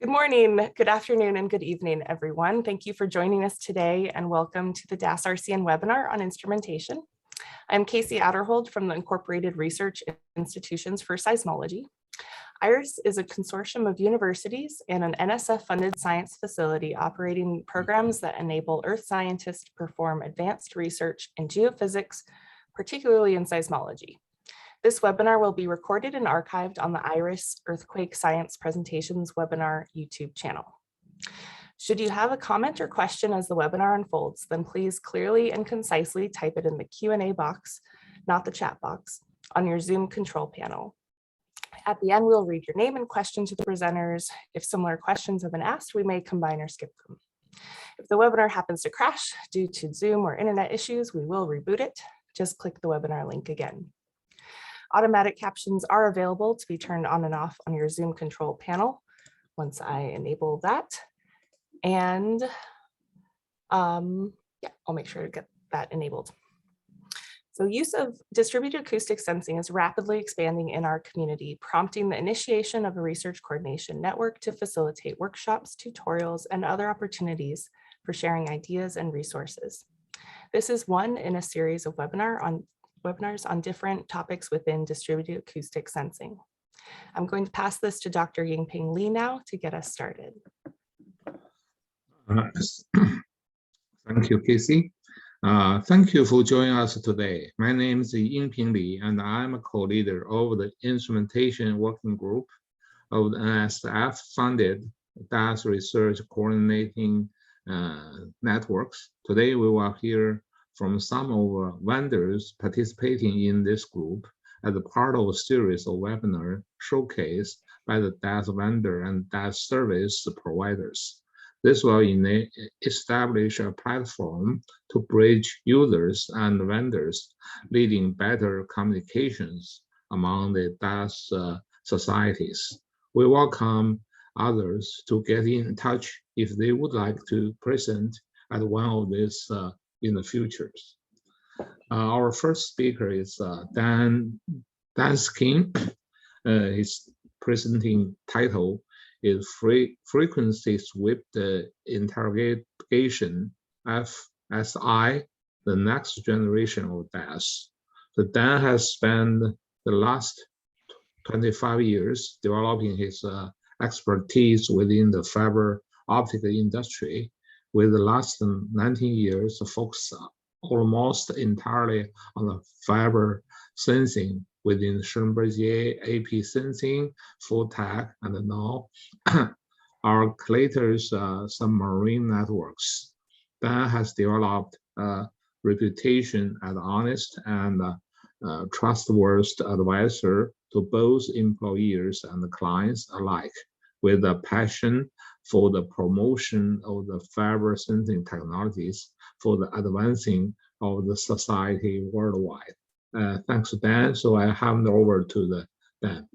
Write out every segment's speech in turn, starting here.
Good morning, good afternoon, and good evening, everyone. Thank you for joining us today and welcome to the DAS RCN webinar on instrumentation. I'm Casey Adderhold from the Incorporated Research Institutions for Seismology. IRIS is a consortium of universities and an NSF-funded science facility operating programs that enable Earth scientists to perform advanced research in geophysics, particularly in seismology. This webinar will be recorded and archived on the IRIS Earthquake Science Presentations webinar YouTube channel. Should you have a comment or question as the webinar unfolds, then please clearly and concisely type it in the Q&A box, not the chat box, on your Zoom control panel. At the end, we'll read your name and question to the presenters. If similar questions have been asked, we may combine or skip them. If the webinar happens to crash due to Zoom or internet issues, we will reboot it. Just click the webinar link again. Automatic captions are available to be turned on and off on your Zoom control panel once I enable that. And yeah, I'll make sure to get that enabled. So use of distributed acoustic sensing is rapidly expanding in our community, prompting the initiation of a research coordination network to facilitate workshops, tutorials, and other opportunities for sharing ideas and resources. This is one in a series of webinars on different topics within distributed acoustic sensing. I'm going to pass this to Dr. Yingping Li now to get us started. Thank you, Casey. Thank you for joining us today. My name is Yingping Li, and I'm a co-leader of the Instrumentation Working Group of the NSF-funded DAS Research Coordinating Networks. Today, we will hear from some of our vendors participating in this group as a part of a series of webinars showcased by the DAS vendor and DAS service providers. This will establish a platform to bridge users and vendors, leading better communications among the DAS societies. We welcome others to get in touch if they would like to present at one of these in the futures. Our first speaker is Danskin. His presenting title is Frequency Swept Interrogation, FSI, the next generation of DAS. So Dan has spent the last 25 years developing his expertise within the fiber optical industry, with the last 19 years focused almost entirely on the fiber sensing within Schlumberger AP sensing, full tech, and now Alcatel Submarine Networks. Dan has developed a reputation as honest and trustworthy advisor to both employers and clients alike, with a passion for the promotion of the fiber sensing technologies for the advancing of the society worldwide. Thanks, Dan. So I hand over to Dan.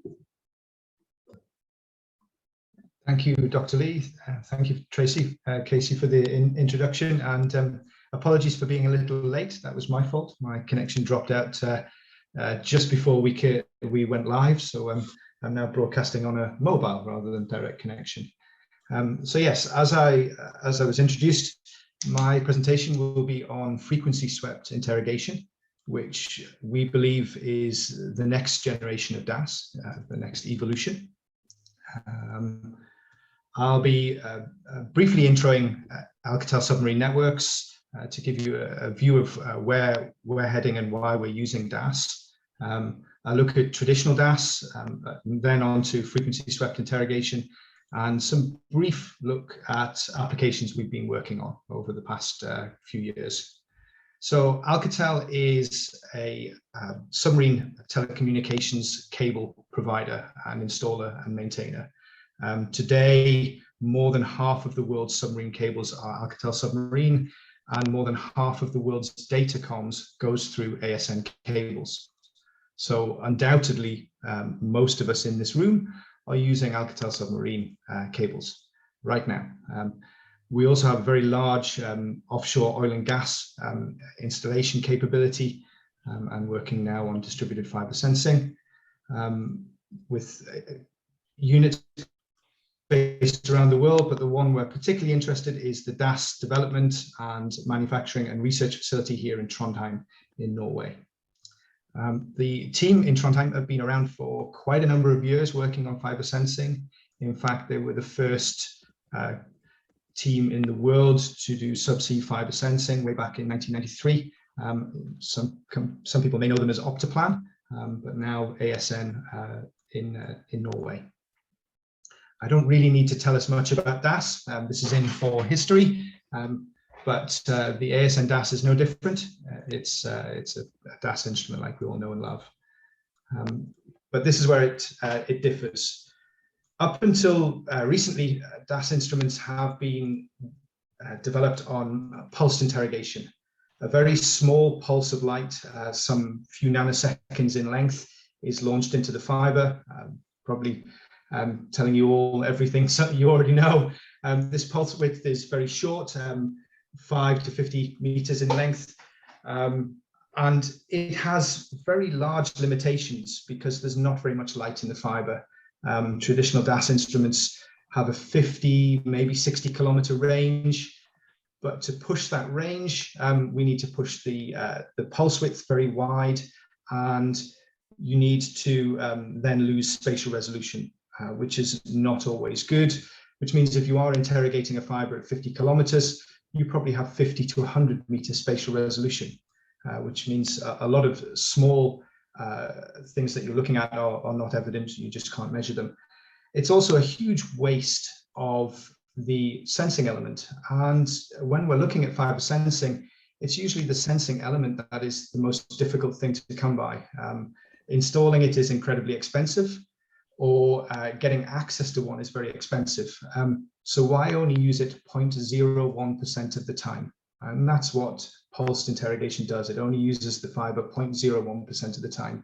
Thank you, Dr. Lee. Thank you, Casey, for the introduction. And apologies for being a little late. That was my fault. My connection dropped out just before we went live. So I'm now broadcasting on a mobile rather than direct connection. So yes, as I was introduced, my presentation will be on frequency swept interrogation, which we believe is the next generation of DAS, the next evolution. I'll be briefly introing Alcatel Submarine Networks to give you a view of where we're heading and why we're using DAS. I'll look at traditional DAS, then on to frequency swept interrogation, and some brief look at applications we've been working on over the past few years. So Alcatel is a submarine telecommunications cable provider and installer and maintainer. Today, more than half of the world's submarine cables are Alcatel Submarine, and more than half of the world's data comms goes through ASN cables. So undoubtedly, most of us in this room are using Alcatel Submarine cables right now. We also have very large offshore oil and gas installation capability and working now on distributed fiber sensing with units based based around the world, but the one we're particularly interested is the DAS development and manufacturing and research facility here in Trondheim in Norway. The team in Trondheim have been around for quite a number of years working on fiber sensing. In fact, they were the first team in the world to do subsea fiber sensing way back in 1993. Some people may know them as Optical, but now ASN in Norway. I don't really need to tell us much about DAS. This is in for history, but the ASN DAS is no different. It's a DAS instrument like we all know and love. But this is where it differs. Up until recently, DAS instruments have been developed on pulsed interrogation. A very small pulse of light, some few nanoseconds in length, is launched into the fiber, probably telling you all everything you already know. This pulse width is very short, 5 to 50 meters in length, and it has very large limitations because there's not very much light in the fiber. Traditional DAS instruments have a 50, maybe 60 kilometer range, but to push that range, we need to push the pulse width very wide, and you need to then lose spatial resolution, which is not always good, which means if you are interrogating a fiber at 50 kilometers, you probably have 50 to 100 meter spatial resolution, which means a lot of small things that you're looking at are not evident. You just can't measure them. It's also a huge waste of the sensing element. And when we're looking at fiber sensing, it's usually the sensing element that is the most difficult thing to come by. Installing it is incredibly expensive, or getting access to one is very expensive. So why only use it 0.01% of the time? And that's what pulsed interrogation does. It only uses the fiber 0.01% of the time.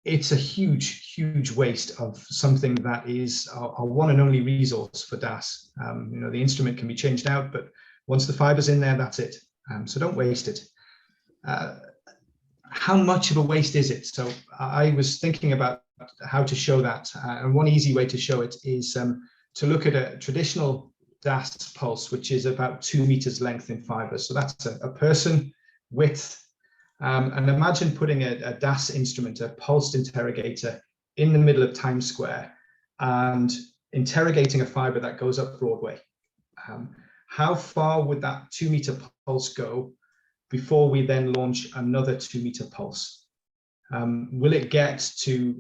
It's a huge, huge waste of something that is our one and only resource for DAS. You know, the instrument can be changed out, but once the fiber's in there, that's it. So don't waste it. How much of a waste is it? So I was thinking about how to show that. And one easy way to show it is to look at a traditional DAS pulse, which is about 2 meters length in fiber. So that's a person width. And imagine putting a DAS instrument, a pulsed interrogator, in the middle of Times Square and interrogating a fiber that goes up Broadway. How far would that 2 meter pulse go before we then launch another 2 meter pulse? Will it get to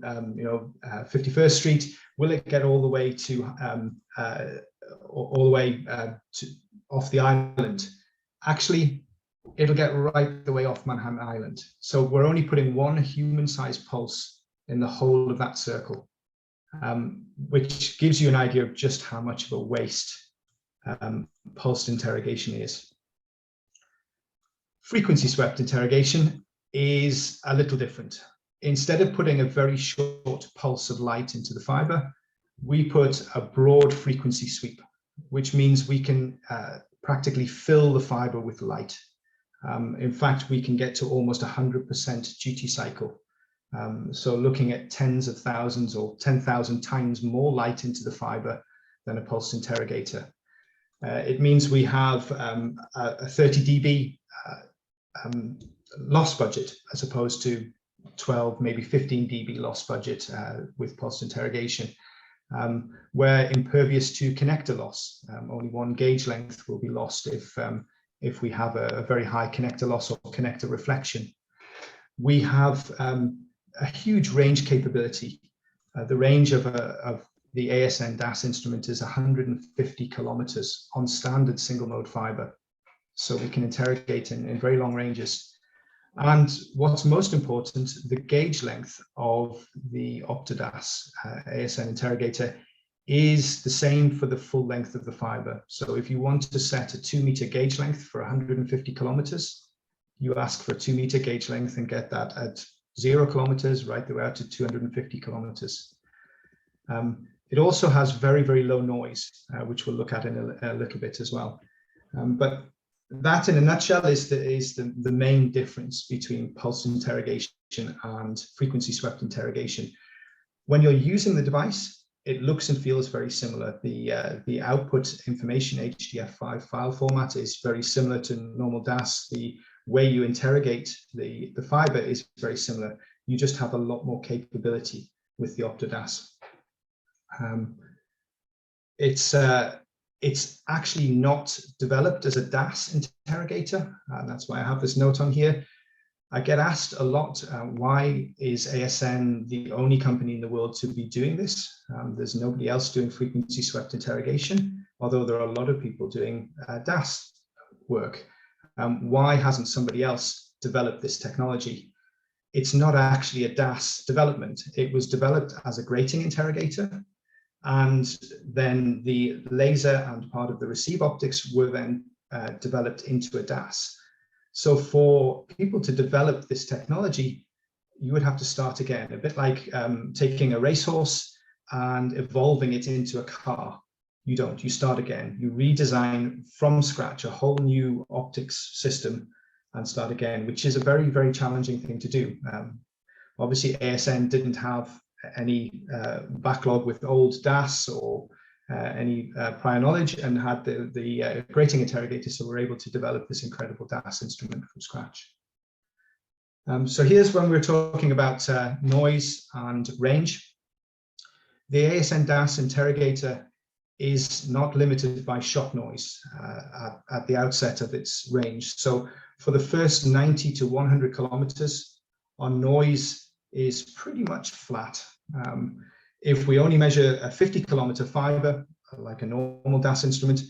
51st Street? Will it get all the way to off the island? Actually, it'll get right the way off Manhattan Island. So we're only putting one human-sized pulse in the whole of that circle, which gives you an idea of just how much of a waste pulsed interrogation is. Frequency swept interrogation is a little different. Instead of putting a very short pulse of light into the fiber, we put a broad frequency sweep, which means we can practically fill the fiber with light. In fact, we can get to almost 100% duty cycle. So looking at tens of thousands or 10,000 times more light into the fiber than a pulsed interrogator. It means we have a 30 dB loss budget as opposed to 12, maybe 15 dB loss budget with pulsed interrogation. We're impervious to connector loss. Only one gauge length will be lost if we have a very high connector loss or connector reflection. We have a huge range capability. The range of the ASN DAS instrument is 150 kilometers on standard single mode fiber. So we can interrogate in very long ranges. And what's most important, the gauge length of the OptiDAS ASN interrogator is the same for the full length of the fiber. So if you want to set a 2 meter gauge length for 150 kilometers, you ask for a 2 meter gauge length and get that at 0 kilometers right the way out to 250 kilometers. It also has very, very low noise, which we'll look at in a little bit as well. But that in a nutshell is the main difference between pulse interrogation and frequency swept interrogation. When you're using the device, it looks and feels very similar. The output information HDF5 file format is very similar to normal DAS. The way you interrogate the fiber is very similar. You just have a lot more capability with the OptoDAS. It's actually not developed as a DAS interrogator, and that's why I have this note on here. I get asked a lot, why is ASN the only company in the world to be doing this? There's nobody else doing frequency swept interrogation, although there are a lot of people doing DAS work. Why hasn't somebody else developed this technology? It's not actually a DAS development. It was developed as a grating interrogator, and then the laser and part of the receive optics were then developed into a DAS. So for people to develop this technology, you would have to start again, a bit like taking a racehorse and evolving it into a car. You don't, you start again. You redesign from scratch a whole new optics system and start again, which is a very, very challenging thing to do. Obviously, ASN didn't have any backlog with old DAS or any prior knowledge, and had the grating interrogator, so we're able to develop this incredible DAS instrument from scratch. So here's when we're talking about noise and range. The ASN DAS interrogator is not limited by shot noise at the outset of its range. So for the first 90 to 100 kilometers, our noise is pretty much flat. If we only measure a 50-kilometer fiber, like a normal DAS instrument,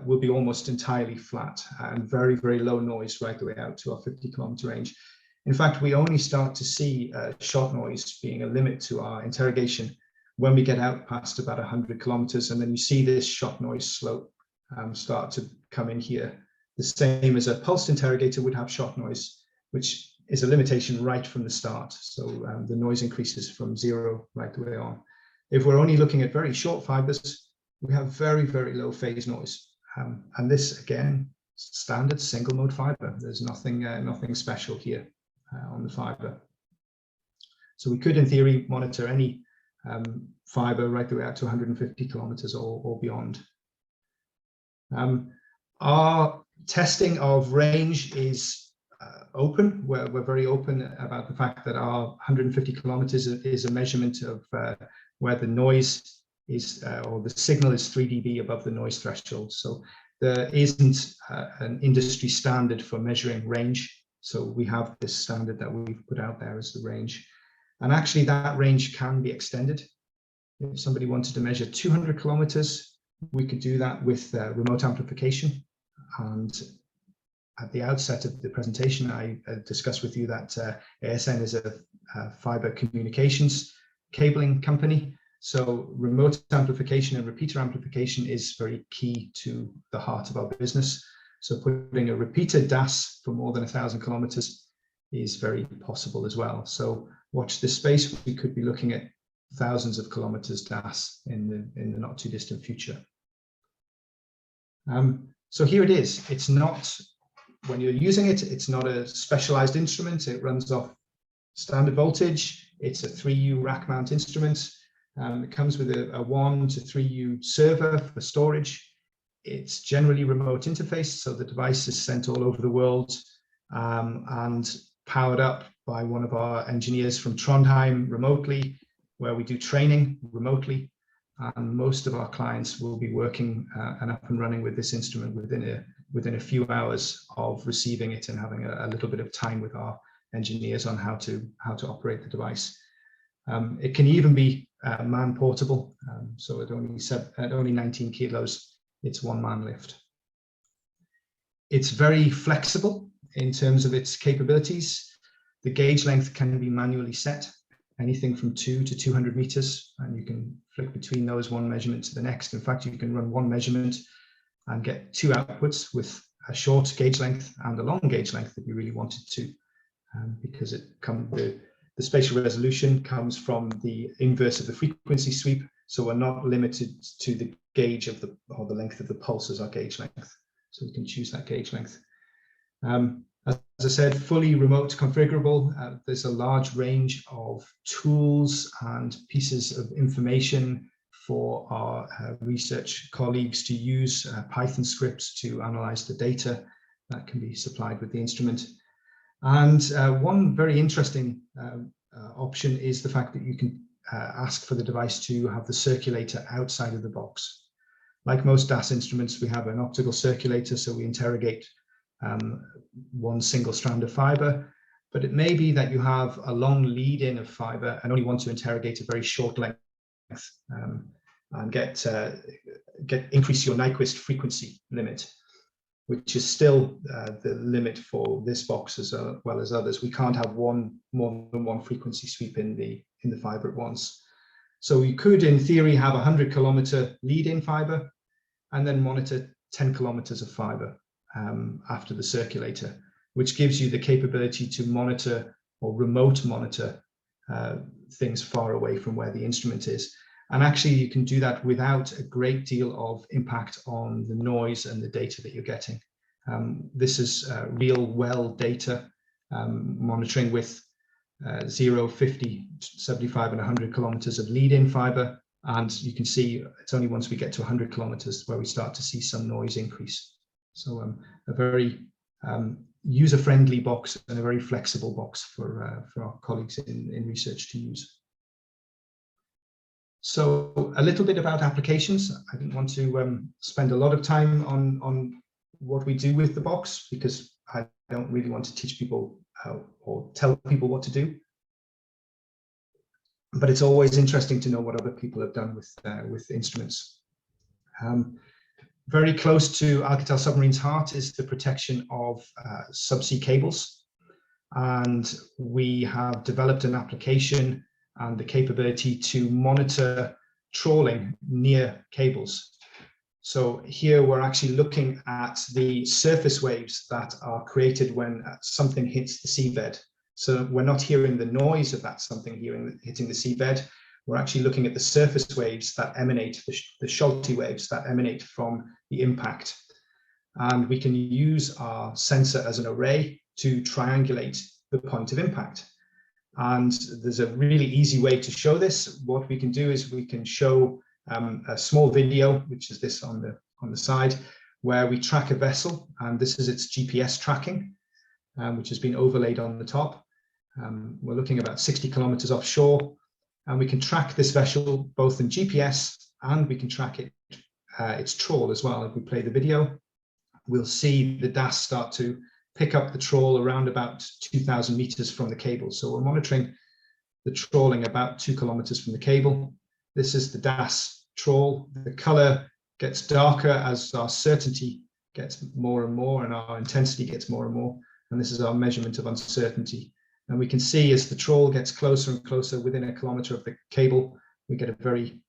will be almost entirely flat and very, very low noise right the way out to our 50-kilometer range. In fact, we only start to see shot noise being a limit to our interrogation when we get out past about 100 kilometers, and then you see this shot noise slope start to come in here. The same as a pulsed interrogator would have shot noise, which is a limitation right from the start. So the noise increases from 0 right the way on. If we're only looking at very short fibers, we have very, very low phase noise. And this, again, standard single mode fiber. There's nothing, nothing special here on the fiber. So we could, in theory, monitor any fiber right the way out to 150 kilometers or beyond. Our testing of range is open. We're very open about the fact that our 150 kilometers is a measurement of where the noise is, or the signal is 3 dB above the noise threshold. So there isn't an industry standard for measuring range. So we have this standard that we've put out there as the range. And actually that range can be extended. If somebody wanted to measure 200 kilometers, we could do that with remote amplification. And at the outset of the presentation, I discussed with you that ASN is a fiber communications cabling company. So remote amplification and repeater amplification is very key to the heart of our business. So putting a repeater DAS for more than 1,000 kilometers is very possible as well. So watch this space. We could be looking at thousands of kilometers DAS in the not too distant future. So here it is. It's not, when you're using it, it's not a specialized instrument. It runs off standard voltage. It's a 3U rack mount instrument. It comes with a 1 to 3U server for storage. It's generally remote interface, so the device is sent all over the world and powered up by one of our engineers from Trondheim remotely, where we do training remotely. And most of our clients will be working and up and running with this instrument within a few hours of receiving it and having a little bit of time with our engineers on how to operate the device. It can even be man portable, so at only 19 kilos, it's one man lift. It's very flexible in terms of its capabilities. The gauge length can be manually set, anything from 2 to 200 meters, and you can flick between those one measurement to the next. In fact, you can run one measurement and get 2 outputs with a short gauge length and a long gauge length if you really wanted to, because the spatial resolution comes from the inverse of the frequency sweep, so we're not limited to the gauge or the length of the pulse as our gauge length. So we can choose that gauge length. And As I said, fully remote configurable. There's a large range of tools and pieces of information for our research colleagues to use, Python scripts to analyze the data that can be supplied with the instrument. And one very interesting option is the fact that you can ask for the device to have the circulator outside of the box. Like most DAS instruments, we have an optical circulator, so we interrogate one single strand of fiber, but it may be that you have a long lead-in of fiber and only want to interrogate a very short length and increase your Nyquist frequency limit, which is still the limit for this box as well as others. We can't have more than one frequency sweep in the fiber at once. So we could, in theory, have 100 kilometer lead-in fiber and then monitor 10 kilometers of fiber after the circulator, which gives you the capability to monitor or remote monitor things far away from where the instrument is. And actually, you can do that without a great deal of impact on the noise and the data that you're getting. This is real well data monitoring with 0, 50, 75, and 100 kilometers of lead-in fiber. And you can see it's only once we get to 100 kilometers where we start to see some noise increase. So a very user-friendly box and a very flexible box for our colleagues in research to use. So a little bit about applications. I didn't want to spend a lot of time on what we do with the box, because I don't really want to teach people or tell people what to do. But it's always interesting to know what other people have done with instruments. Very close to Alcatel Submarine's heart is the protection of subsea cables. And we have developed an application and the capability to monitor trawling near cables. So here we're actually looking at the surface waves that are created when something hits the seabed. So we're not hearing the noise of that something hitting the seabed. We're actually looking at the surface waves that emanate, the Schulte waves that emanate from the impact. And we can use our sensor as an array to triangulate the point of impact. And there's a really easy way to show this. What we can do is we can show a small video, which is this on the side, where we track a vessel, and this is its GPS tracking, which has been overlaid on the top. We're looking about 60 kilometers offshore, and we can track this vessel both in GPS and we can track its trawl as well. If we play the video, we'll see the DAS start to pick up the trawl around about 2,000 meters from the cable. So we're monitoring the trawling about 2 kilometers from the cable. This is the DAS trawl. The color gets darker as our certainty gets more and more and our intensity gets more and more. And this is our measurement of uncertainty. And we can see as the trawl gets closer and closer within a kilometer of the cable, we get a very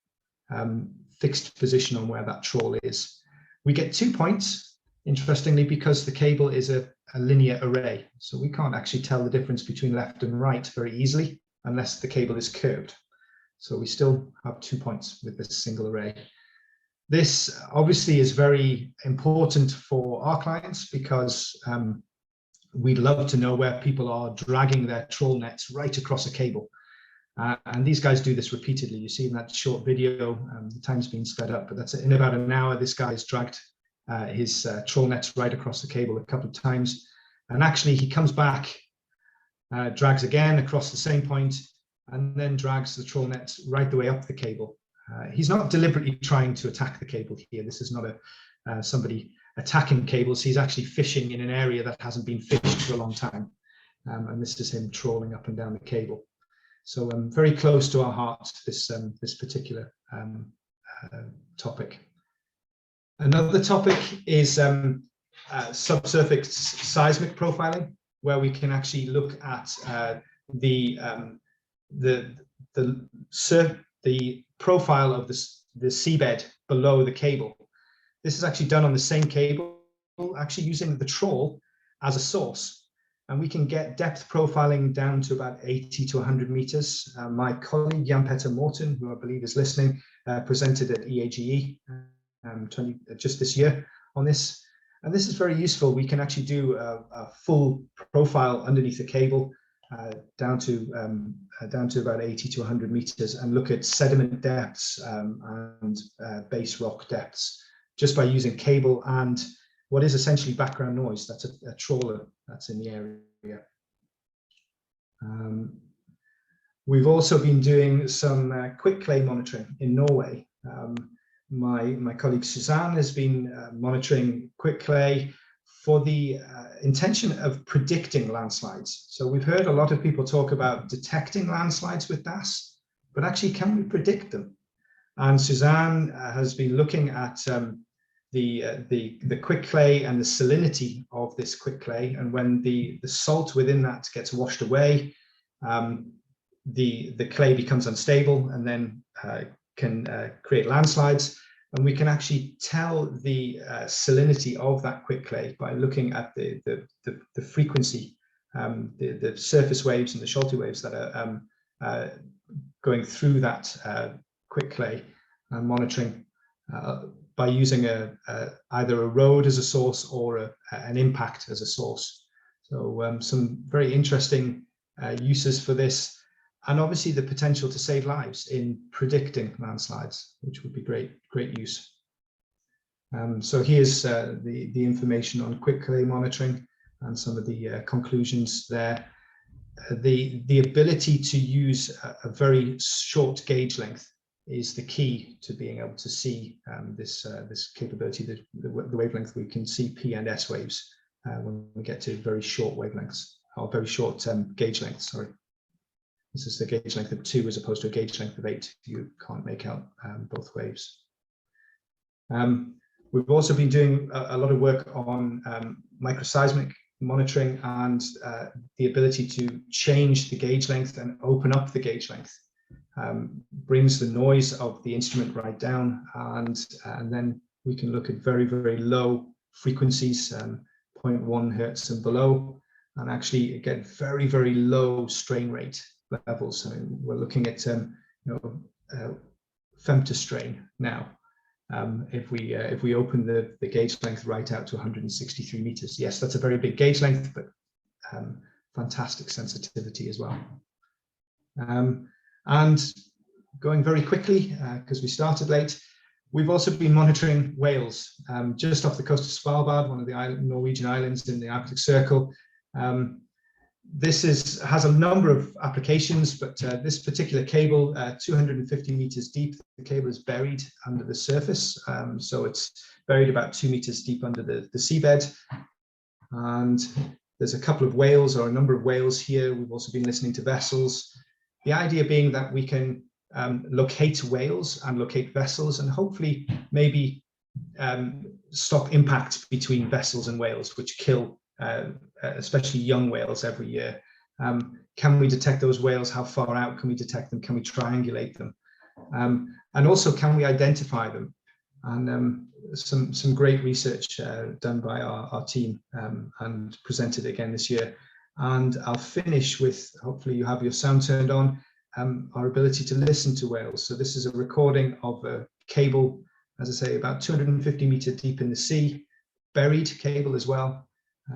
fixed position on where that trawl is. We get 2 points, interestingly, because the cable is a linear array. So we can't actually tell the difference between left and right very easily unless the cable is curved. So we still have 2 points with this single array. This obviously is very important for our clients because we'd love to know where people are dragging their trawl nets right across a cable. And these guys do this repeatedly. You see in that short video, the time's been sped up, but that's in about an hour, this guy has dragged his trawl nets right across the cable a couple of times. And actually he comes back, drags again across the same point, and then drags the trawl nets right the way up the cable. He's not deliberately trying to attack the cable here. This is not somebody attacking cables. He's actually fishing in an area that hasn't been fished for a long time. And this is him trawling up and down the cable. So very close to our heart, this particular topic. Another topic is subsurface seismic profiling, where we can actually look at the profile of the seabed below the cable. This is actually done on the same cable, actually using the trawl as a source. And we can get depth profiling down to about 80 to 100 meters. My colleague, Jan-Petter Morten, who I believe is listening, presented at EAGE just this year on this. And this is very useful. We can actually do a full profile underneath the cable down to about 80 to 100 meters and look at sediment depths and base rock depths just by using cable and what is essentially background noise. That's a trawler that's in the area. We've also been doing some quick clay monitoring in Norway. My colleague Suzanne has been monitoring quick clay for the intention of predicting landslides. So we've heard a lot of people talk about detecting landslides with DAS, but actually, can we predict them? And Suzanne has been looking at the quick clay and the salinity of this quick clay, and when the salt within that gets washed away, the clay becomes unstable and then can create landslides. And we can actually tell the salinity of that quick clay by looking at the frequency, the surface waves and the Schulte waves that are going through that quick clay, and monitoring by using either a road as a source or an impact as a source. So some very interesting uses for this. And obviously the potential to save lives in predicting landslides, which would be great use. So here's the information on quick clay monitoring and some of the conclusions there. The ability to use a very short gauge length is the key to being able to see this capability, the wavelength. We can see P and S waves when we get to very short wavelengths, or very short gauge lengths, sorry. This is the gauge length of 2 as opposed to a gauge length of 8. You can't make out both waves. We've also been doing a lot of work on microseismic monitoring and the ability to change the gauge length and open up the gauge length. Brings the noise of the instrument right down, and then we can look at very, very low frequencies, 0.1 hertz and below, and actually get very, very low strain rate levels. So we're looking at femtostrain now. If we open the gauge length right out to 163 meters, yes, that's a very big gauge length, but fantastic sensitivity as well. And going very quickly, because we started late, we've also been monitoring whales just off the coast of Svalbard, one of the Norwegian islands in the Arctic Circle. This has a number of applications, but this particular cable, 250 meters deep, the cable is buried under the surface. So it's buried about 2 meters deep under the seabed. And there's a couple of whales, or a number of whales here. We've also been listening to vessels. The idea being that we can locate whales and locate vessels, and hopefully maybe stop impacts between vessels and whales, which kill especially young whales every year. Can we detect those whales? How far out can we detect them? Can we triangulate them? And also, can we identify them? And some great research done by our team and presented again this year. And I'll finish with, hopefully you have your sound turned on, our ability to listen to whales. So this is a recording of a cable, as I say, about 250 meters deep in the sea, buried cable as well.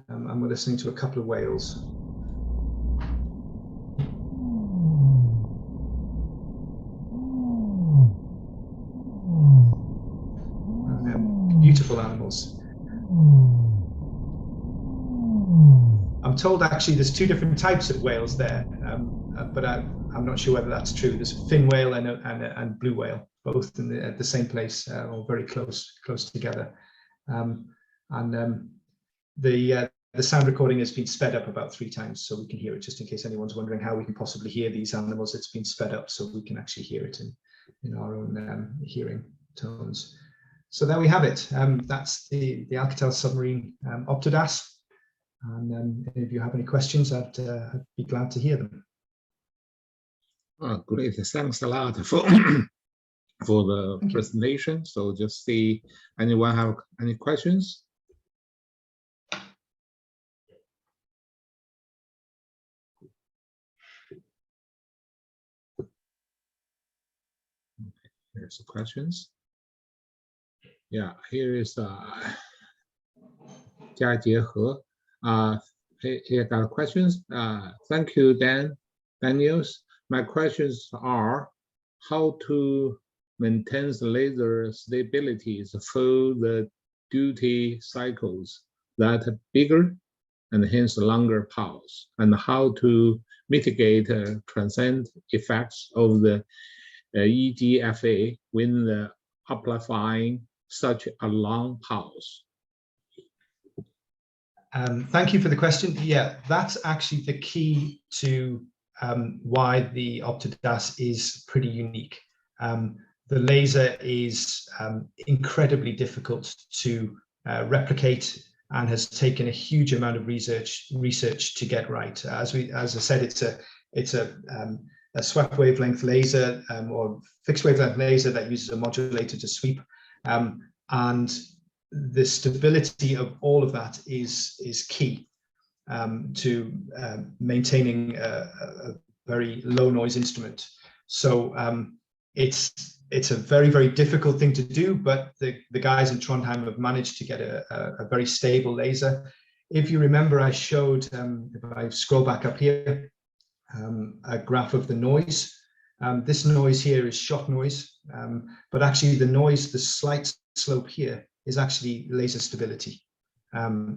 And we're listening to a couple of whales. Beautiful animals. I'm told actually there's 2 different types of whales there, but I'm not sure whether that's true. There's fin whale and blue whale, both at the same place, or very close together. The sound recording has been sped up about 3 times, so we can hear it, just in case anyone's wondering how we can possibly hear these animals. It's been sped up so we can actually hear it in our own hearing tones. So there we have it. That's the Alcatel Submarine OptoDAS. And if you have any questions, I'd be glad to hear them. Oh, great. Thanks a lot for the presentation. So just see, anyone have any questions? Okay, here's the questions. Yeah, here is 加结合. Here got questions. Thank you, Daniels. My questions are how to maintain the laser stabilities for the duty cycles that are bigger and hence longer pulse, and how to mitigate transient effects of the EGFA when applying such a long pulse. Thank you for the question. Yeah, that's actually the key to why the OptiDAS is pretty unique. The laser is incredibly difficult to replicate and has taken a huge amount of research to get right. As I said, it's a swept wavelength laser or fixed wavelength laser that uses a modulator to sweep, and the stability of all of that is key to maintaining a very low noise instrument. So it's a very, very difficult thing to do, but the guys in Trondheim have managed to get a very stable laser. If you remember, I showed, if I scroll back up here, a graph of the noise. This noise here is shot noise, but actually the noise, the slight slope here, is actually laser stability.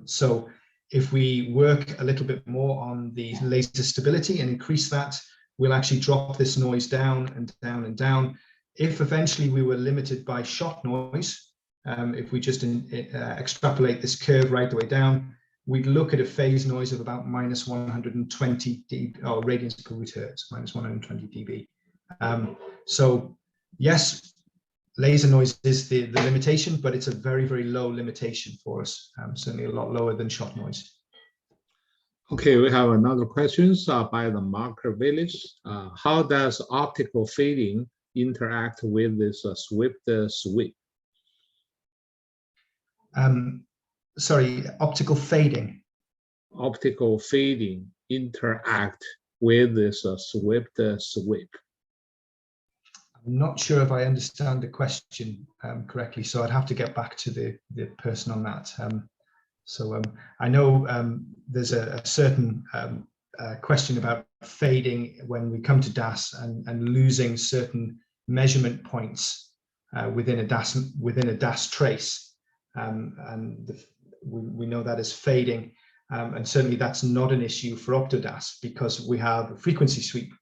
So if we work a little bit more on the laser stability and increase that, we'll actually drop this noise down and down and down. If eventually we were limited by shot noise, if we just extrapolate this curve right the way down, we'd look at a phase noise of about minus 120 dB, or radians per root hertz, minus 120 dB. So yes, laser noise is the limitation, but it's a very, very low limitation for us, certainly a lot lower than shot noise. Okay, we have another question by the Marker Village. How does optical fading interact with this Swept sweep? Sorry, optical fading. Optical fading interact with this Swept sweep. I'm not sure if I understand the question correctly, so I'd have to get back to the person on that. I know there's a certain question about fading when we come to DAS and losing certain measurement points within a DAS trace, we know that as fading, and certainly that's not an issue for OptiDAS because we have a frequency sweep,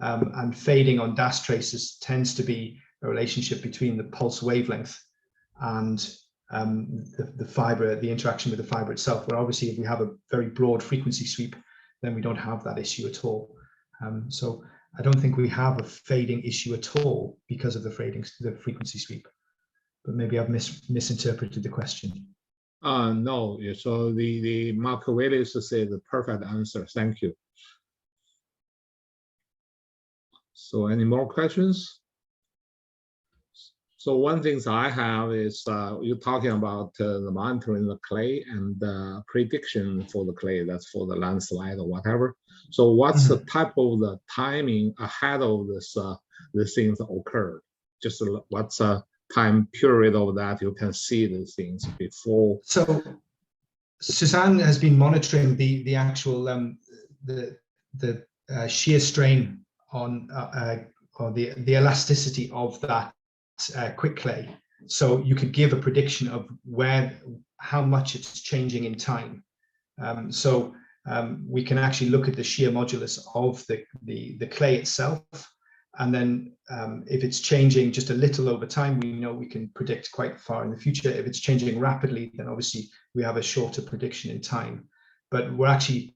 and fading on DAS traces tends to be a relationship between the pulse wavelength and the fiber, the interaction with the fiber itself. Where obviously if we have a very broad frequency sweep, then we don't have that issue at all. So I don't think we have a fading issue at all because of the frequency sweep. But maybe I've misinterpreted the question. No, so the Mark Willis said the perfect answer. Thank you. So any more questions? So one thing I have is you're talking about the monitoring the clay and prediction for the clay, that's for the landslide or whatever. So what's the type of the timing ahead of this the things that occur? Just what's a time period of that you can see the things before? So Suzanne has been monitoring the actual the shear strain on or the elasticity of that quick clay, so you could give a prediction of how much it's changing in time. We can actually look at the shear modulus of the clay itself, and then if it's changing just a little over time, we know we can predict quite far in the future. If it's changing rapidly, then obviously we have a shorter prediction in time, but we're actually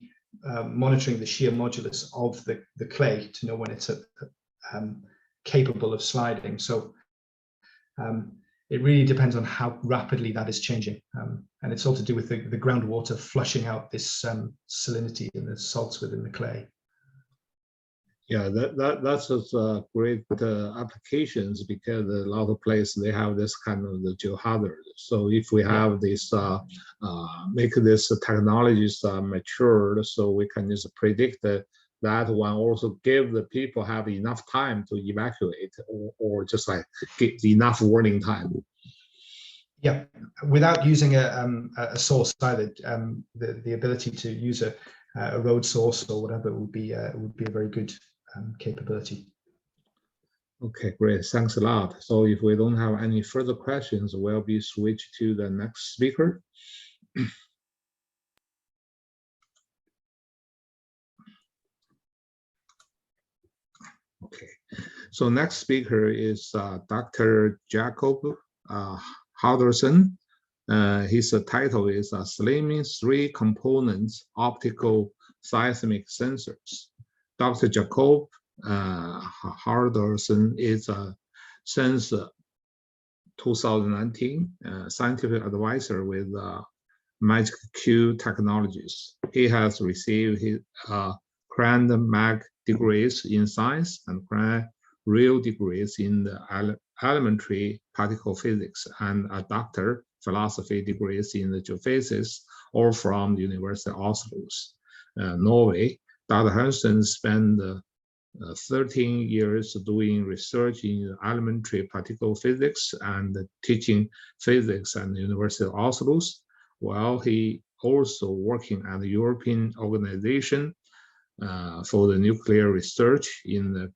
monitoring the shear modulus of the clay to know when it's capable of sliding. So it really depends on how rapidly that is changing, and it's all to do with the groundwater flushing out this salinity and the salts within the clay. Yeah, that's a great applications, because a lot of places they have this kind of the geohazard. So if we have this make this technologies matured, so we can just predict that one, also give the people have enough time to evacuate, or just like give enough warning time. Yeah, without using a source either, the ability to use a road source or whatever would be a very good capability. Okay, great. Thanks a lot. So if we don't have any further questions, we'll be switched to the next speaker. Okay, so next speaker is Dr. Jakob Haldorsen. His title is Slimming 3 Components Optical Seismic Sensors. Dr. Jakob Haldorsen is since 2019 scientific advisor with MagiQ Technologies. He has received his Grand Mag degrees in science and Grand Real degrees in the elementary particle physics and a doctor philosophy degrees in the geophysics, all from the University of Oslo, Norway. Dr. Hansen spent 13 years doing research in elementary particle physics and teaching physics at the University of Oslo, while he also working at the European Organization for the Nuclear Research in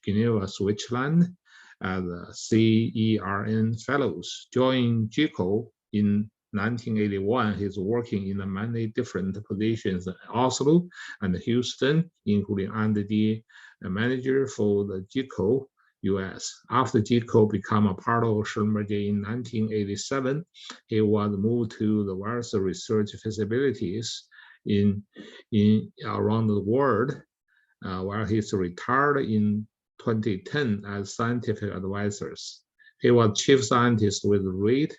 Geneva, Switzerland, as CERN Fellows. Joined GECO in 1981. He's working in many different positions in Oslo and Houston, including R&D manager for the GECO US. After GECO became a part of Schlumberger in 1987, he was moved to the various research facilities in around the world, where he's retired in 2010 as scientific advisors. He was chief scientist with REIT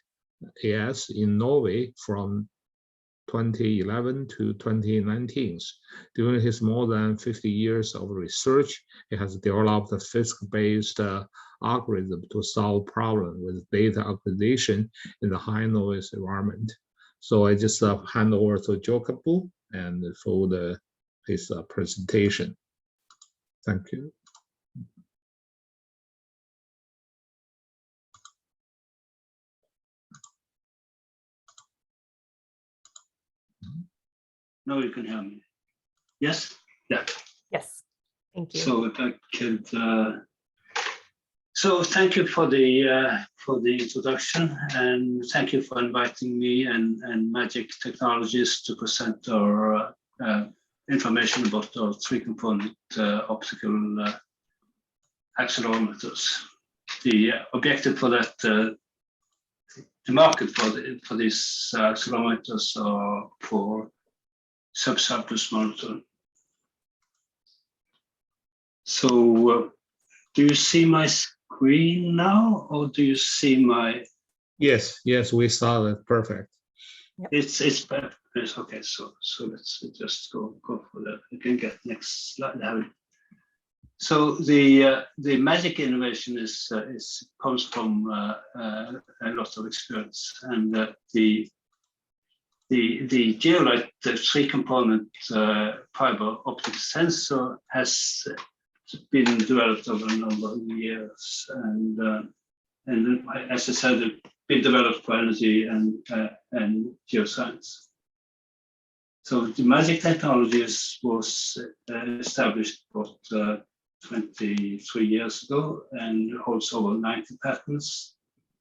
AS in Norway from 2011 to 2019. During his more than 50 years of research, he has developed a physics-based algorithm to solve problems with data acquisition in the high noise environment. So I just hand over to Jakob and for his presentation. Thank you. Now you can hear me. Yes? Yeah. Yes, thank you. So if I could, so thank you for the introduction, and thank you for inviting me and MagiQ Technologies to present our information about our 3-component optical accelerometers. The objective for that, the market for these accelerometers are for subsurface monitoring. So do you see my screen now, or do you see my? Yes, we saw that. Perfect. Yep. It's better. Okay, so let's just go for that. You can get next slide. So the MagiQ innovation comes from a lot of experience, and the geolite, the 3-component fiber optic sensor, has been developed over a number of years, and as I said, it's been developed for energy and geoscience. So the MagiQ technologies was established about 23 years ago and holds over 90 patents,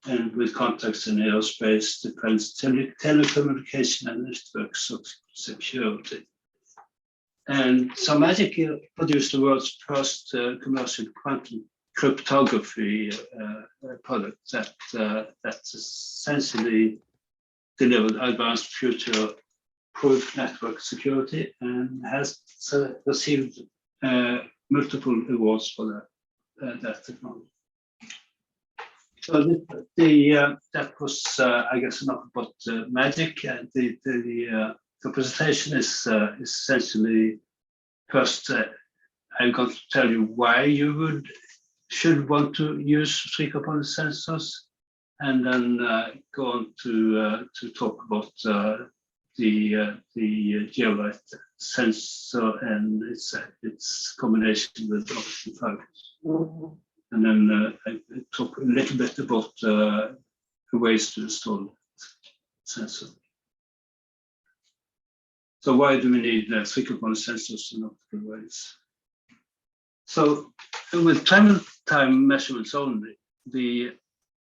and with contacts in aerospace, defense, telecommunication, and networks of security. And so MagiQ produced the world's first commercial quantum cryptography product that essentially delivered advanced future-proof network security and has received multiple awards for that technology. So that was, I guess, enough about MagiQ. The presentation is essentially, first, I'm going to tell you why you should want to use 3-component sensors, and then go on to talk about the geolite sensor and its combination with optical fibers. And then I talk a little bit about ways to install sensor. So why do we need 3-component sensors in optical waves? So with travel time measurements only, the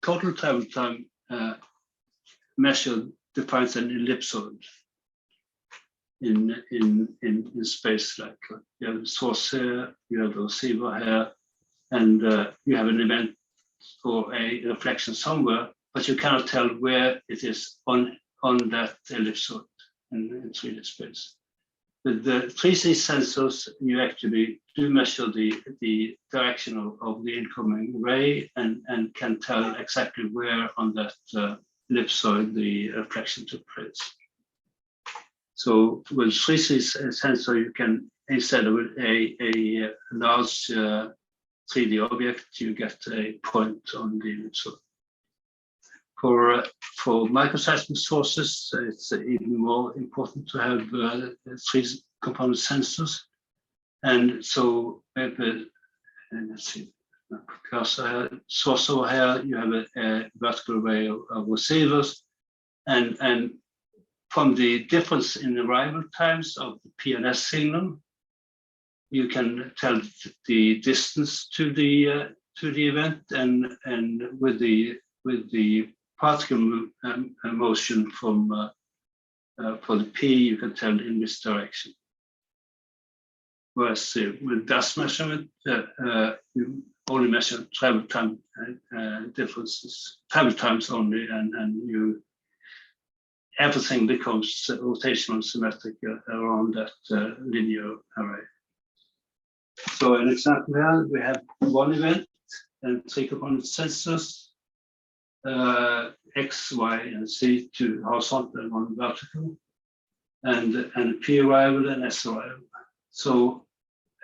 total travel time measured defines an ellipsoid in space. Like you have the source here, you have the receiver here, and you have an event or a reflection somewhere, but you cannot tell where it is on that ellipsoid in 3D space. With the 3C sensors, you actually do measure the direction of the incoming ray and can tell exactly where on that ellipsoid the reflection took place. So with 3C sensor, you can, instead of a large 3D object, you get a point on the ellipsoid. For microseismic sources, it's even more important to have 3-component sensors. And so, let's see, because source over here, you have a vertical array of receivers, and from the difference in arrival times of the PNS signal, you can tell the distance to the event, and with the particle motion from for the P, you can tell in this direction. Whereas with dust measurement, you only measure travel time differences, travel times only, and everything becomes rotational symmetric around that linear array. So an example here, we have one event and 3-component sensors. X, Y, and Z, to horizontal and one vertical, and P arrival and S arrival. So,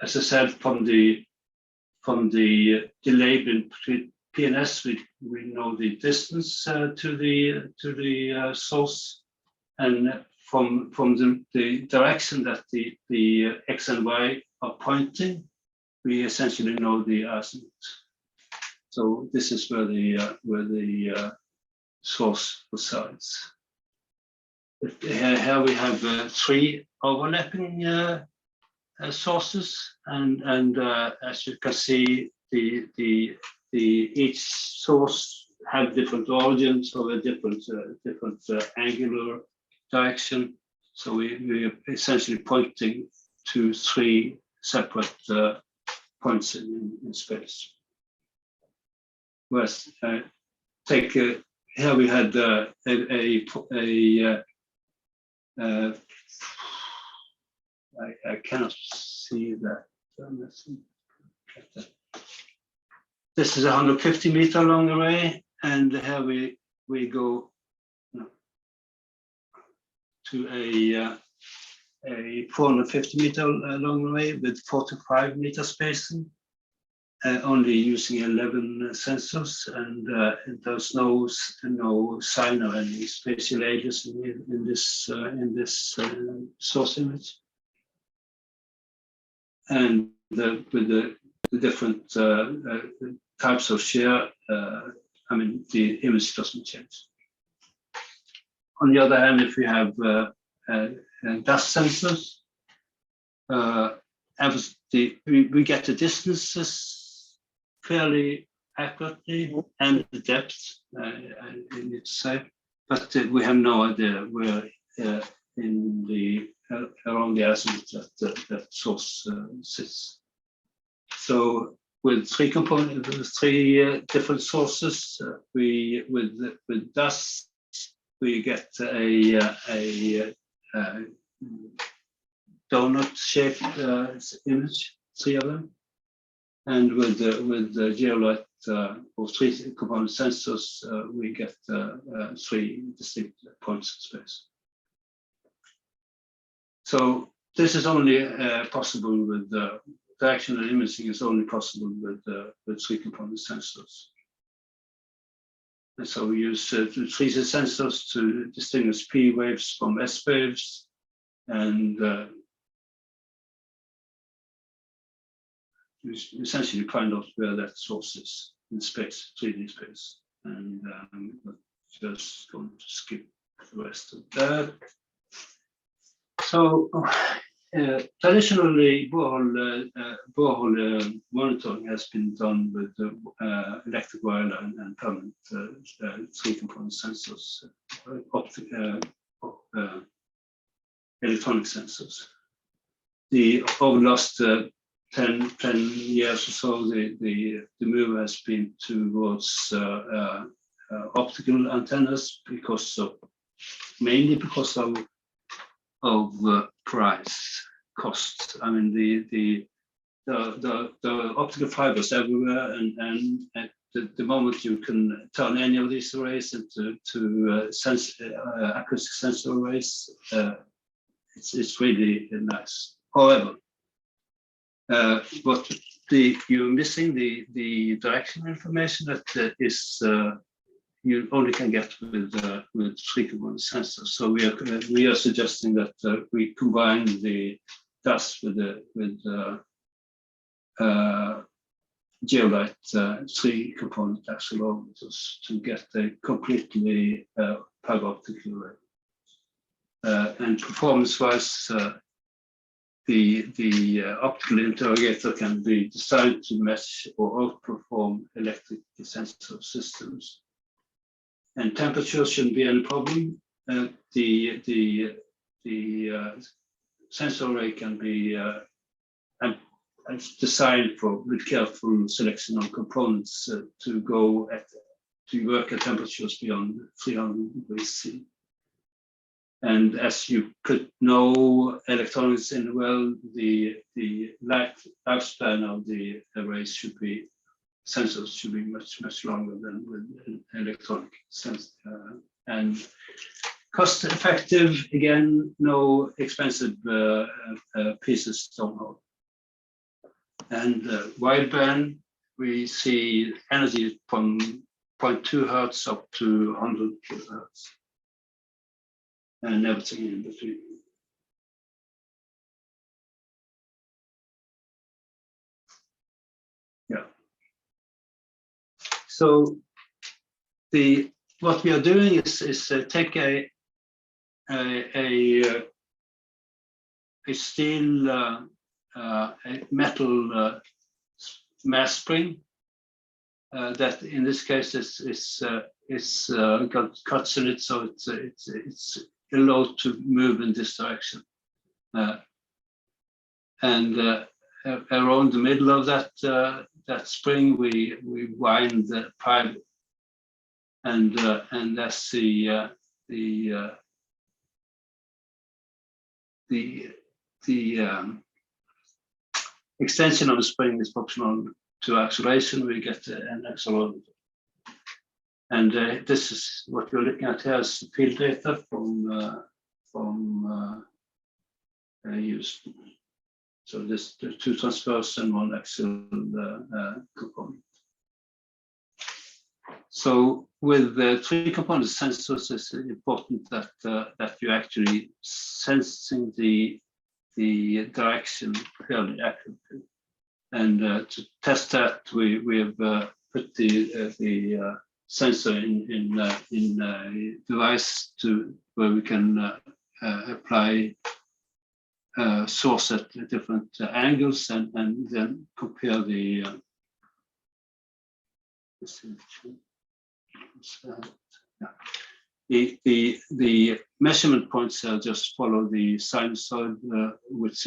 as I said, from the delay between P and S, we know the distance to the source, and from the direction that the X and Y are pointing, we essentially know the azimuth. So this is where the source resides. Here we have 3 overlapping sources, and as you can see, each source have different origins or a different angular direction. So we are essentially pointing to 3 separate points in space. Whereas take here we had I cannot see that. This is a 150-meter long array, and here we go to a 450-meter long array with 45-meter spacing. Only using 11 sensors, and there's no sign of any spatial ages in this source image. And with the different types of shear, I mean, the image doesn't change. On the other hand, if we have dust sensors, we get the distances fairly accurately, and the depth, I need to say, but we have no idea where in the around the azimuth that source sits. So with 3 different sources, with dust we get a donut-shaped image, 3 of them. And with the geolite or 3-component sensors, we get 3 distinct points in space. So this is only possible with directional imaging is only possible with 3-component sensors. And so we use 3C sensors to distinguish P waves from S waves, and essentially find out where that source is in space, 3D space. And just going to skip the rest of that. So traditionally, borehole monitoring has been done with electric wire and permanent 3-component sensors, electronic sensors. Over the last 10 years or so, the move has been towards optical antennas mainly because of price, cost. I mean, the optical fibers everywhere, and at the moment you can turn any of these arrays into acoustic sensor arrays. It's really nice. However, what you're missing the direction information that is you only can get with 3-component sensors. So we are suggesting that we combine the DAS with geolite 3-component accelerometers to get a completely fiber optical array. And performance-wise, the optical interrogator can be designed to match or outperform electric sensor systems. And temperature shouldn't be any problem. The sensor array can be designed with careful selection of components to work at temperatures beyond 300 degrees C. And as you could know, electronics in the world, the lifespan of the arrays sensors should be much longer than with electronic sensors. And cost effective, again, no expensive pieces don't hold. And wideband, we see energy from 0.2 hertz up to 100 kilohertz. And everything in between. Yeah. So what we are doing is take a steel a metal mass spring that in this case is got cuts in it, so it's allowed to move in this direction, and around the middle of that spring we wind the pipe, and that's the extension of the spring is proportional to acceleration. We get an accelerometer. And this is what we're looking at here is field data from Houston. So there's 2 transfers and 1 axial component. So with the 3-component sensors, it's important that you actually sensing the direction fairly accurately. And to test that, we have put the sensor in a device where we can apply source at different angles and then compare the measurement points just follow the sinusoid, which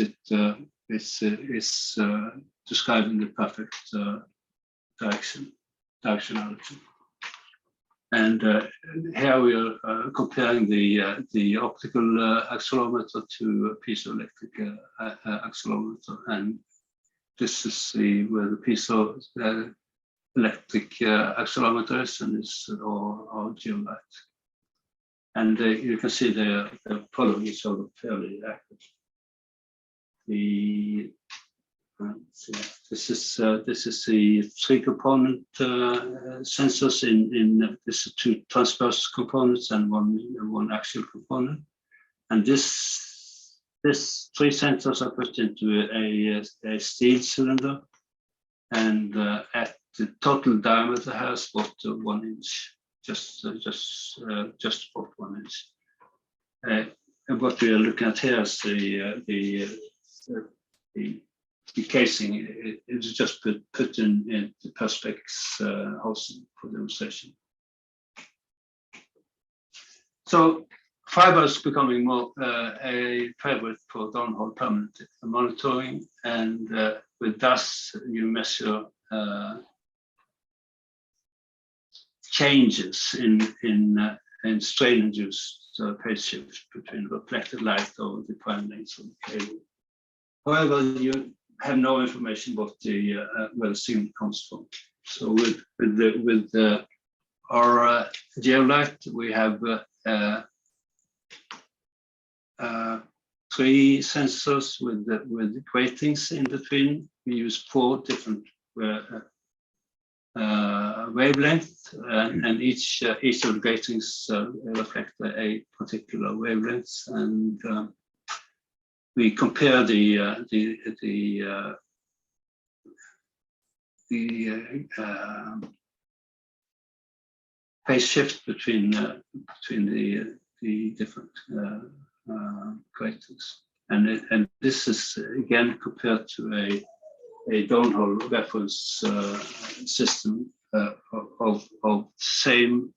is describing the perfect directionality. And here we are comparing the optical accelerometer to a piezoelectric accelerometer, and this is where the piezoelectric accelerometer is, and is our geolite. And you can see they're following each other fairly accurately. This is the 3-component sensors in this is 2 transverse components and one axial component, and this 3 sensors are put into a steel cylinder, and at the total diameter has about 1 inch, just about 1 inch, what we are looking at here is the casing. It's just put in the perspex housing for demonstration. So fiber is becoming more a favorite for downhole permanent monitoring, and with DAS you measure changes in strain-induced phase shift between reflected light over the prime lengths of the cable. However, you have no information about where the signal comes from. So with our geolight, we have 3 sensors with gratings in between. We use 4 different wavelength, and each of the gratings reflect a particular wavelength, and we compare the phase shift between the different gratings, and this is again compared to a downhole reference system of same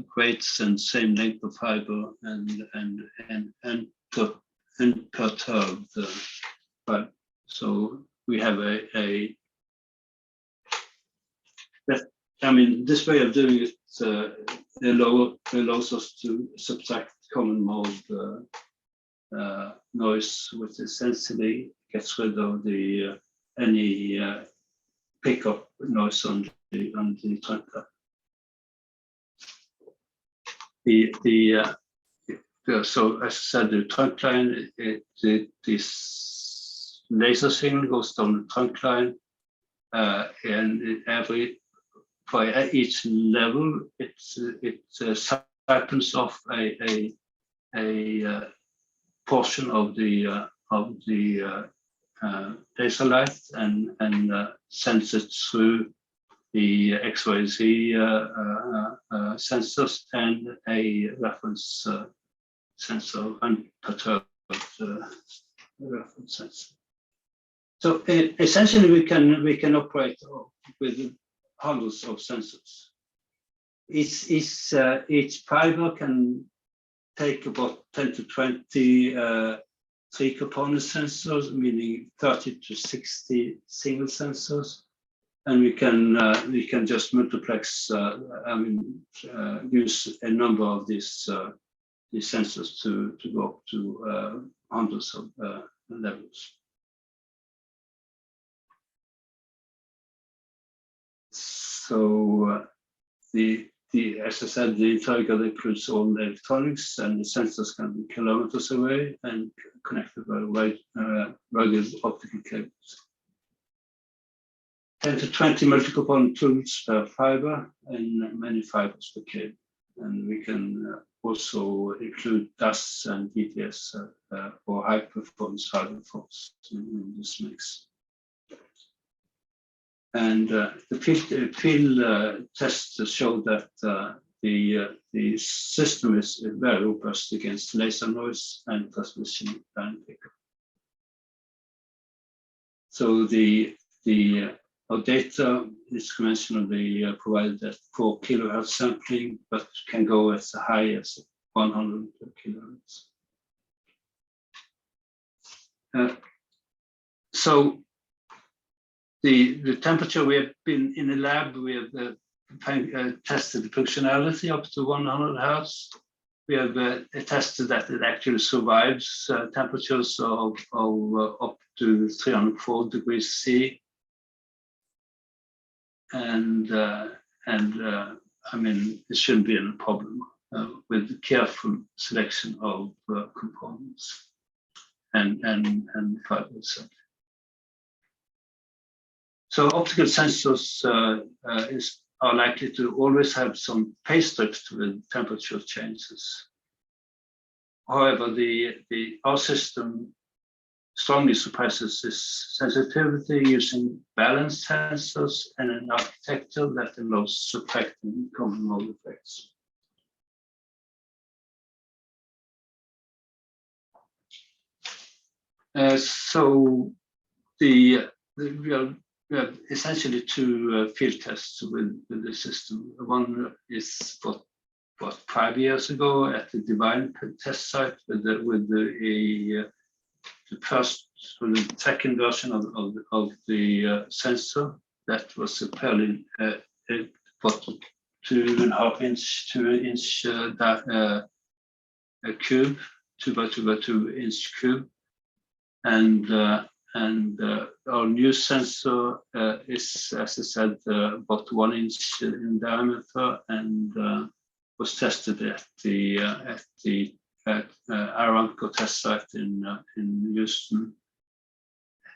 grades and same length of fiber and perturbed fiber. So we have this way of doing it allows us to subtract common mode noise, which essentially gets rid of any pickup noise on the trunk line. So as I said, the trunk line, this laser signal goes down the trunk line, and for each level, it siphons off a portion of the laser light and sends it through the XYZ sensors and a reference sensor, unperturbed reference sensor. So essentially, we can operate with hundreds of sensors. Each fiber can take about 10 to 20 3-component sensors, meaning 30 to 60 single sensors, and we can just multiplex. Use a number of these sensors to go up to hundreds of levels. So as I said, the interrogator includes all the electronics, and the sensors can be kilometers away and connected by rugged optical cables. 10 to 20 multi-component tools per fiber and many fibers per cable. And we can also include DAS and DTS for high-performance fiber forms in this mix. And the field tests show that the system is very robust against laser noise and transmission band pickup. So our data is conventionally provided at 4 kilohertz sampling, but can go as high as 100 kilohertz. So the temperature, we have been in the lab, we have tested the functionality up to 100 hertz. We have tested that it actually survives temperatures of up to 304 degrees C. And it shouldn't be a problem with careful selection of components and fiber itself. So optical sensors are likely to always have some phase drift with temperature changes. However, our system strongly suppresses this sensitivity using balanced sensors and an architecture that allows subtracting common mode effects. So we have essentially two field tests with the system. One is what 5 years ago at the Divine test site with the first or the second version of the sensor. That was a fairly 2.5 inch, 2 inch cube, 2 by 2 by 2 inch cube, and our new sensor is, as I said, about 1 inch in diameter, and was tested at the Aramco test site in Houston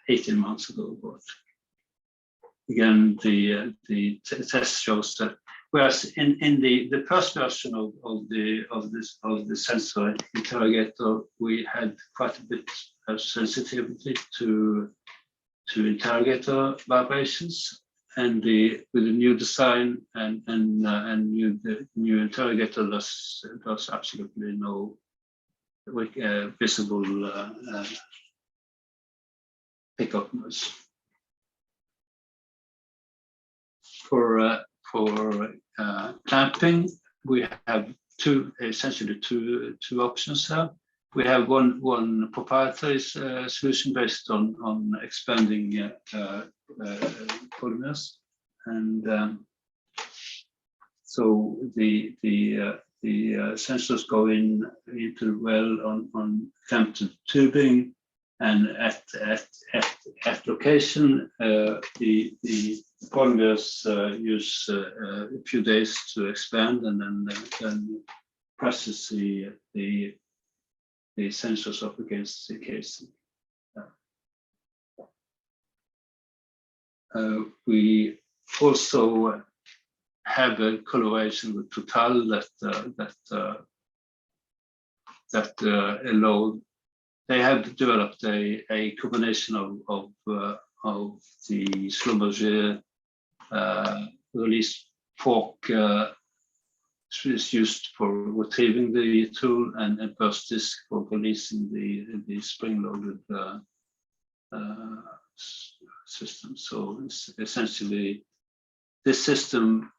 18 months ago. But again, the test shows that whereas in the first version of the sensor interrogator, we had quite a bit of sensitivity to interrogator vibrations, and with the new design and the new interrogator does absolutely no visible pickup noise. For clamping, we have essentially two options here. We have one proprietary solution based on expanding polymers, and so the sensors go into the well on clamped tubing, and at location the polymers use a few days to expand, and then presses the sensors up against the casing. We also have a collaboration with Total that allow. They have developed a combination of the Schlumberger release fork is used for retrieving the tool, and burst disc for releasing the spring-loaded system. So it's essentially this system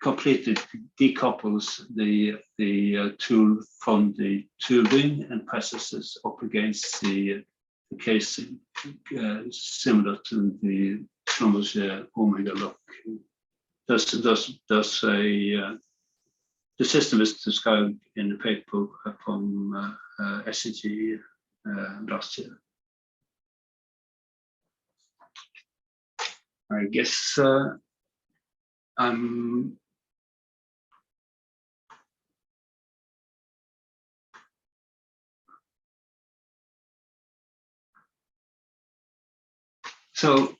completely decouples the tool from the tubing and presses it up against the casing, similar to the Schlumberger Omega lock. The system is described in the paper from SCG last year. I guess I'm so.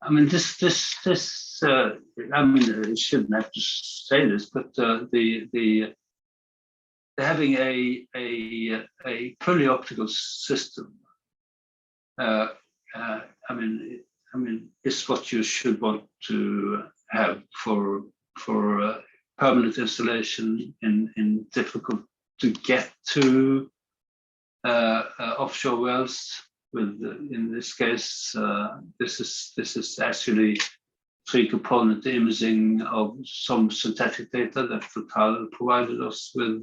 I mean, this. I mean, I shouldn't have to say this, but the having a fully optical system. I mean, it's what you should want to have for permanent installation in difficult to get to offshore wells. With in this case, this is actually 3-component imaging of some synthetic data that Total provided us with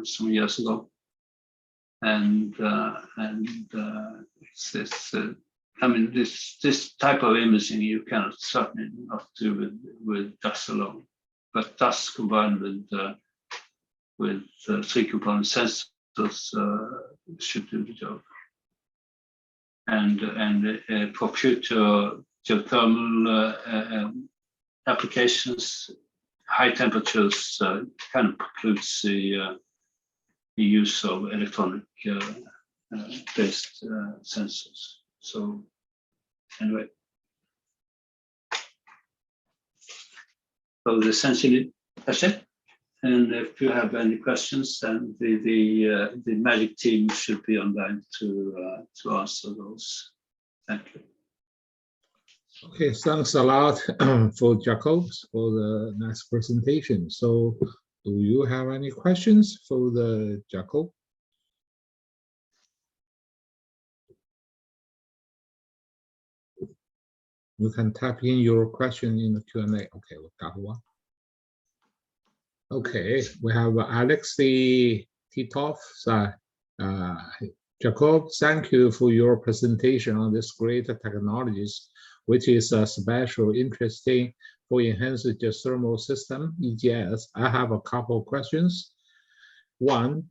some years ago, and I mean, this type of imaging you cannot certainly not do with DAS alone, but DAS combined with 3-component sensors should do the job. And for future geothermal applications, high temperatures kind of precludes the use of electronic based sensors. So anyway, so essentially that's it. And if you have any questions, then the MagiQ team should be online to answer those. Thank you. Okay, thanks a lot for Jakob for the nice presentation. So do you have any questions for the Jakob? You can type in your question in the Q&A. Okay, we got one. Okay, we have Alexei Titov. Jakob, thank you for your presentation on this great technologies, which is special interesting for enhanced geothermal system, EGS. I have a couple of questions. One,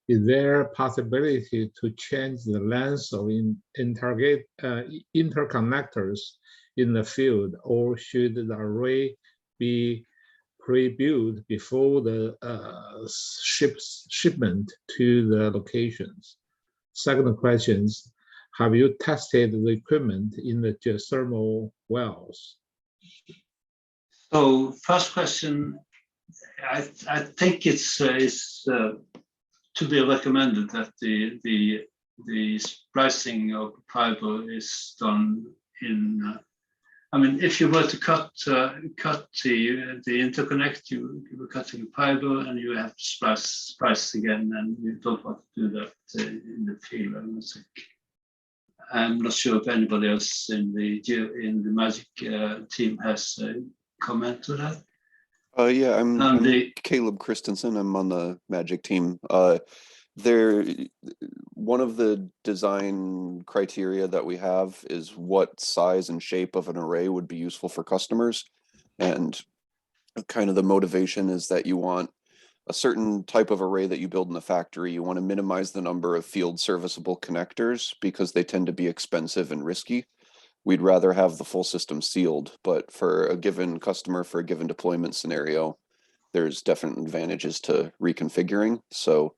is there a possibility to change the length of interconnectors in the field, or should the array be pre-built before the shipment to the locations? Second question, have you tested the equipment in the geothermal wells? So first question, I think it's to be recommended that the splicing of fiber is done in. I mean, if you were to cut the interconnect, you were cutting fiber, and you have to splice again, and you don't want to do that in the field. I'm not sure if anybody else in the MagiQ team has a comment to that. Yeah, I'm Caleb Christensen. I'm on the MagiQ team. One of the design criteria that we have is what size and shape of an array would be useful for customers. And kind of the motivation is that you want a certain type of array that you build in the factory. You want to minimize the number of field serviceable connectors because they tend to be expensive and risky. We'd rather have the full system sealed, but for a given customer, for a given deployment scenario, there's definite advantages to reconfiguring. So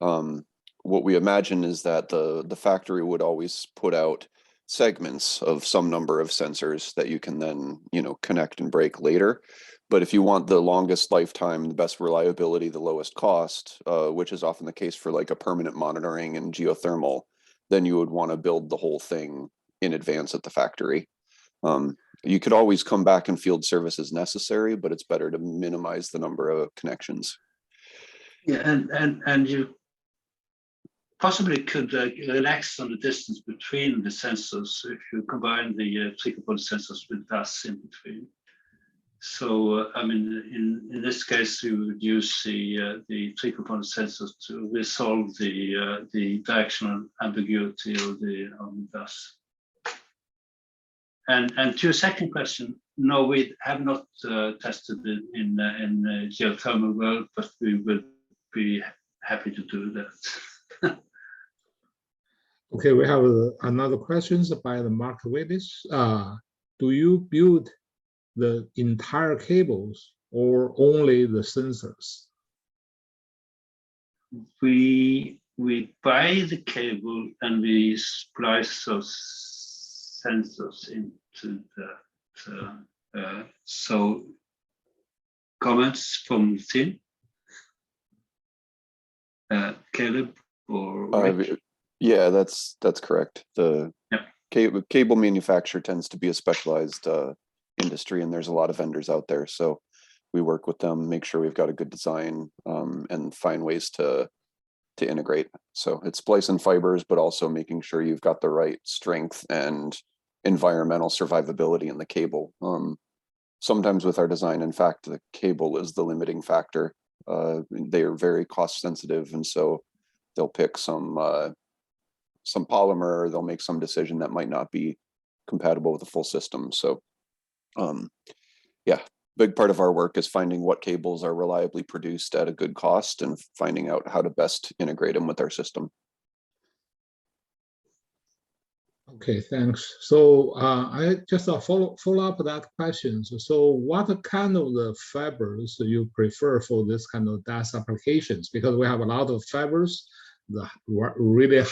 what we imagine is that the factory would always put out segments of some number of sensors that you can then, connect and break later. But if you want the longest lifetime, the best reliability, the lowest cost, which is often the case for like a permanent monitoring and geothermal, then you would want to build the whole thing in advance at the factory. You could always come back and field service as necessary, but it's better to minimize the number of connections. Yeah, and you possibly could relax on the distance between the sensors if you combine the 3-component sensors with DAS in between. So, I mean, in this case, you would use the 3-component sensors to resolve the directional ambiguity of the DAS. And to your second question, no, we have not tested it in geothermal world, but we would be happy to do that. Okay, we have another question by the Mark Willis. Do you build the entire cables or only the sensors? We buy the cable and we splice those sensors into that. So comments from the team? Caleb or Rick? Yeah, that's correct. The cable manufacturer tends to be a specialized industry, and there's a lot of vendors out there. So we work with them, make sure we've got a good design, and find ways to integrate. So it's splicing fibers, but also making sure you've got the right strength and environmental survivability in the cable. Sometimes with our design, in fact, the cable is the limiting factor. They are very cost sensitive, and so they'll pick some polymer, or they'll make some decision that might not be compatible with the full system. So yeah, big part of our work is finding what cables are reliably produced at a good cost and finding out how to best integrate them with our system. Okay, thanks. So I just follow up that question. So what kind of the fibers do you prefer for this kind of DAS applications? Because we have a lot of fibers, the really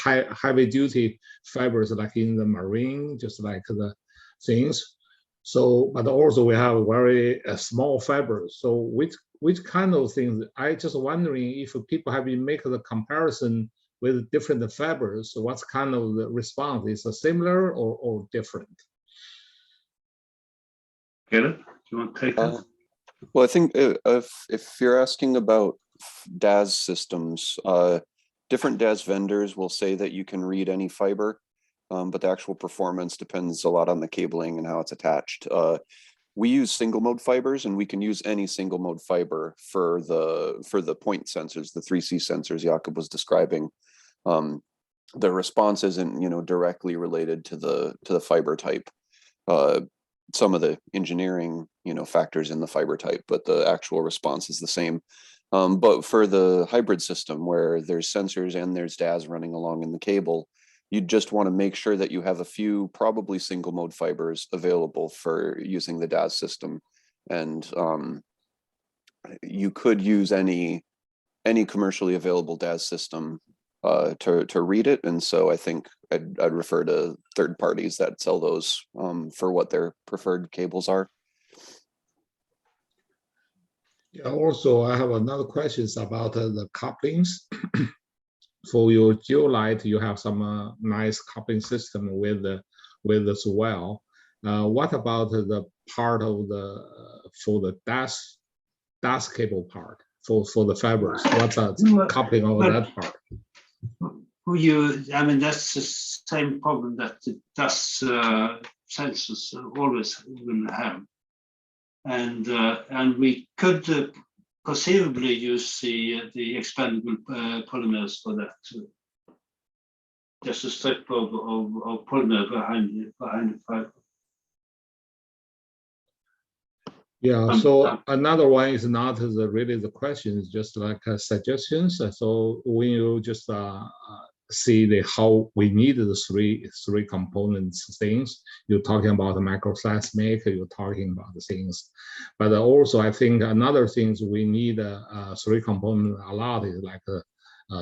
heavy duty fibers like in the marine, just like the things. So, but also we have very small fibers. So which kind of things? I just wondering if people have been making the comparison with different fibers. So what's kind of the response? Is it similar or different? Caleb, do you want to take that? Well, I think if you're asking about DAS systems, different DAS vendors will say that you can read any fiber, but the actual performance depends a lot on the cabling and how it's attached. We use single mode fibers, and we can use any single mode fiber for the point sensors, the 3C sensors Jakob was describing. The response isn't, directly related to the fiber type. Some of the engineering, factors in the fiber type, but the actual response is the same. But for the hybrid system where there's sensors and there's DAS running along in the cable, you just want to make sure that you have a few probably single mode fibers available for using the DAS system. And you could use any commercially available DAS system to read it. And so I think I'd refer to third parties that sell those for what their preferred cables are. Yeah, also, I have another question about the couplings. For your geolite, you have some nice coupling system with as well. What about the part of for the DAS cable part for the fibers? What's the coupling of that part? That's the same problem that the DAS sensors always will have. And we could conceivably use the expandable polymers for that too. Just a strip of polymer behind the fiber. Yeah, so another one is not really the question, it's just like suggestions. So when you just see how we need the three components things, you're talking about the microseismic, you're talking about the things, but also I think another things we need three component a lot is like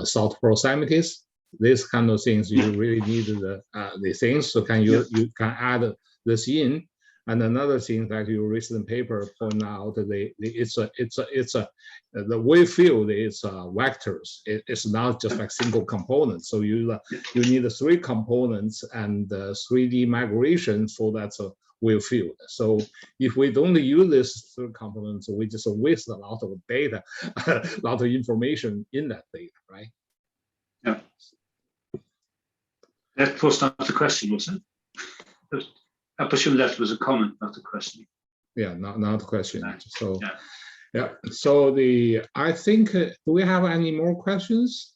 salt proximities. This kind of things you really need the things. So you can add this in. And another thing that your recent paper point out, the wave field is vectors. It's not just like single components. So you need three components and 3D migration for that wave field. So if we don't use these three components, we just waste a lot of data, a lot of information in that data, right? Yeah. That was not the question, was it? I presume that was a comment, not a question. Yeah, not a question. So yeah. So I think do we have any more questions?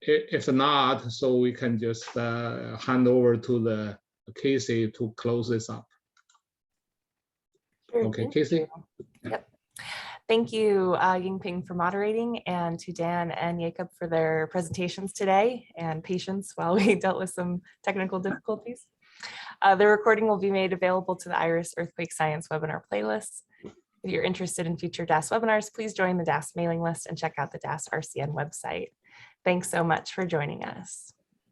If not, so we can just hand over to the Casey to close this up. Sure, Okay, Casey. Yep. Thank you, Yingping, for moderating, and to Dan and Jakob for their presentations today and patience while we dealt with some technical difficulties. The recording will be made available to the IRIS Earthquake Science webinar playlist. If you're interested in future DAS webinars, please join the DAS mailing list and check out the DAS RCN website. Thanks so much for joining us.